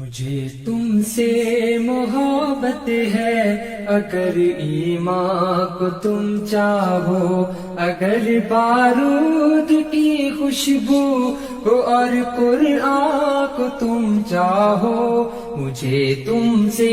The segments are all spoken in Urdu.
مجھے تم سے محبت ہے، اگر ایمان کو تم چاہو، اگر بارود کی خوشبو کو اور قرآن کو تم چاہو. مجھے تم سے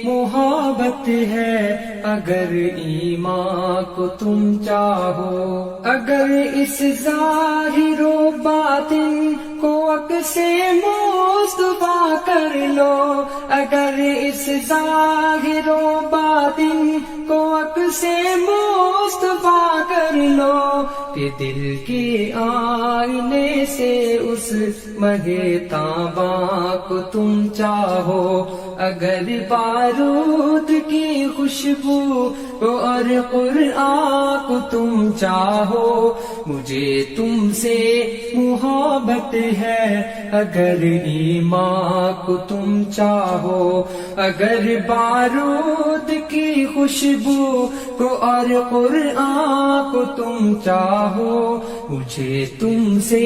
محبت ہے، اگر ایمان کو تم چاہو، اگر اس ظاہر و باطن کو عکس مصطفیٰ کر لو، اگر اس ظاہر و باطن کو عکس مصطفیٰ کر لو، کہ دل کے آئینے سے اس مہے تاباں کو تم چاہو، اگر بارود کی خوشبو کو اور قرآن کو تم چاہو. مجھے تم سے محبت ہے، اگر ایمان کو تم چاہو، اگر بارود کی خوشبو کو اور قرآن کو تم چاہو. مجھے تم سے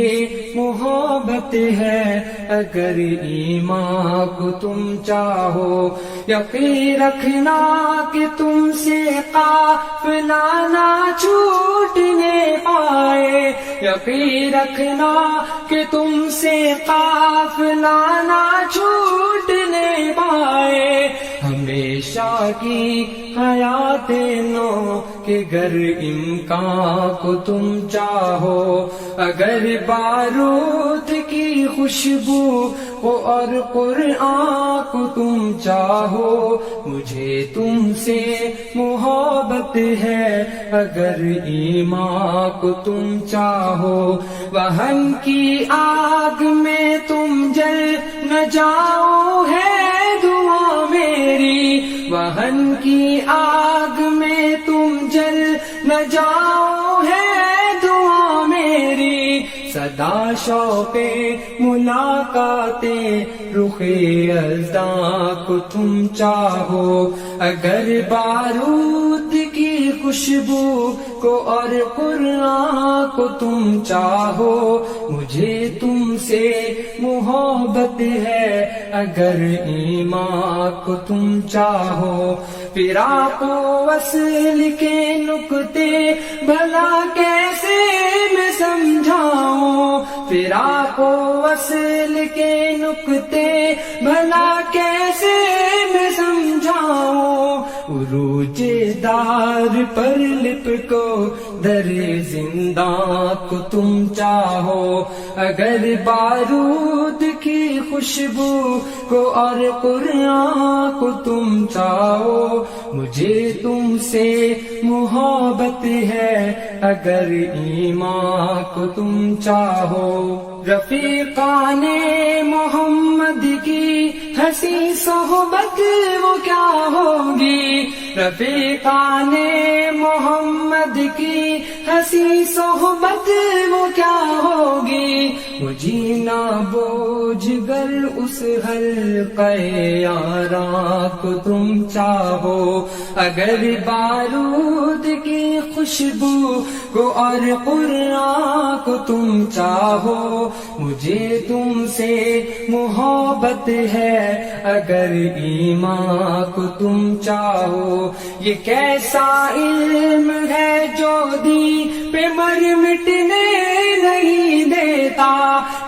محبت ہے، اگر ایمان کو تم چاہو. یقین رکھنا کہ تم سے قافلہ نہ چھوٹنے پائے، یقین رکھنا کہ تم سے قافلہ نہ چھوٹنے پائے. ہمیشہ کی حیات نو کہ گر امکان کو تم چاہو، اگر بارود کی خوشبو کو اور قرآن کو تم چاہو. مجھے تم سے محبت ہے، اگر ایمان کو تم چاہو. وہن کی آگ میں تم جل نہ جاؤ ہے دعا میری، وہن کی آگ میں تم جل نہ جاؤ ہے دعا میری. صدا شوق ملاقات رخ یزداں کو تم چاہو، اگر بارود کی خوشبو کو اور قرآن کو تم چاہو. مجھے تم سے محبت ہے، اگر ایمان کو تم چاہو. فراق و وصل کے نکتے بھلا کیسے میں سمجھاؤں، فراق و وصل کے نکتے بھلا کیسے میں سمجھاؤں. عروج دار پر لپ کو در زنداں کو تم چاہو، اگر بارود کی خوشبو کو اور قرآن کو تم چاہو. مجھے تم سے محبت ہے، اگر ایمان کو تم چاہو. رفیقان محمد کی ہنسی صحبت وہ کیا ہوگی، رفیقان محمد کی ہنسی صحبت وہ کیا ہوگی. مجھینا بوجھ گر اس حلقہ یاراں کو تم چاہو، اگر بارود کی خوشبو کو اور قرآن کو تم چاہو. مجھے تم سے محبت ہے، اگر ایمان کو تم چاہو. یہ کیسا علم ہے جو دی پہ مر مٹنے نہیں دیتا،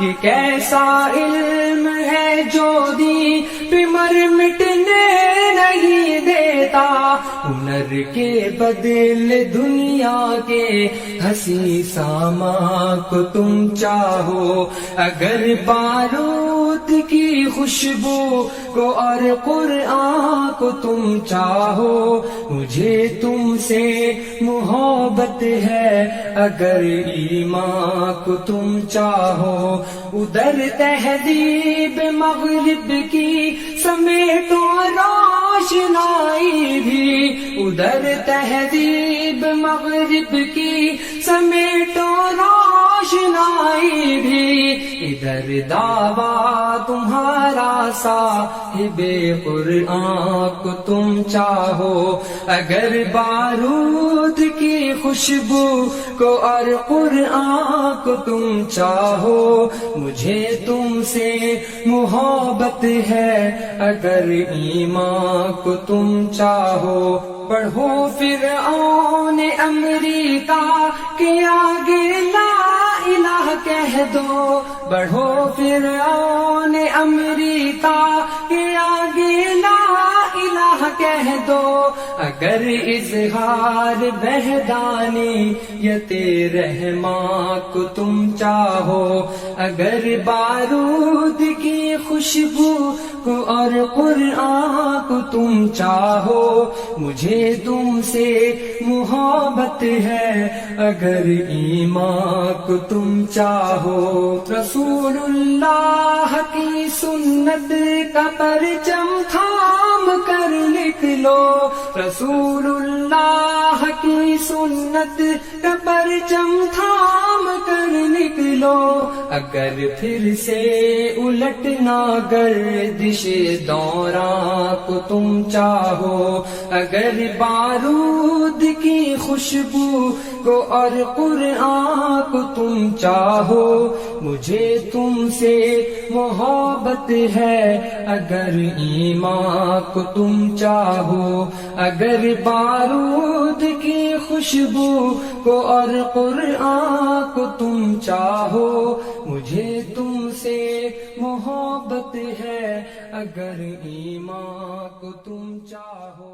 یہ کیسا علم ہے جو دی پہ مر مٹنے نہیں دیتا. ہنر کے بدل دنیا کے ہنسی سامان کو تم چاہو، اگر بارود کی خوشبو کو اور قرآن کو تم چاہو. مجھے تم سے محبت ہے، اگر ایمان کو تم چاہو. ادھر تہذیب مغرب کی سمیٹو روشنائی بھی، ادھر تہذیب مغرب کی سمیٹو روشنائی روشنائی بھی، ادھر دعویٰ تمہارا صاحب قرآن کو تم چاہو، اگر بارود کی خوشبو کو اور قرآن کو تم چاہو، مجھے تم سے محبت ہے، اگر ایمان کو تم چاہو، پڑھو فرعون امریکہ کے آگے لا الہ کہہ دو، بڑھو فرعون امریکہ کے آگے لا الہ کہہ دو، اگر اظہار وحدانیت رحمان کو تم چاہو، اگر بارود کی خوشبو کو اور قرآن کو تم چاہو، مجھے تم سے محبت ہے، اگر ایمان کو تم چاہو، رسول اللہ کی سنت کا پرچم تھام کر لکھ لو، رسول اللہ کی سنت کا پرچم تھام کر لکھ لو، اگر پھر سے الٹنا گردش دوران کو تم چاہو، اگر بارود کی خوشبو کو اور قرآن کو تم چاہو، مجھے تم سے محبت ہے، اگر ایمان کو تم چاہو، اگر بارود کی خوشبو کو اور قرآن کو تم چاہو، مجھے تم سے محبت ہے، اگر ایمان کو تم چاہو۔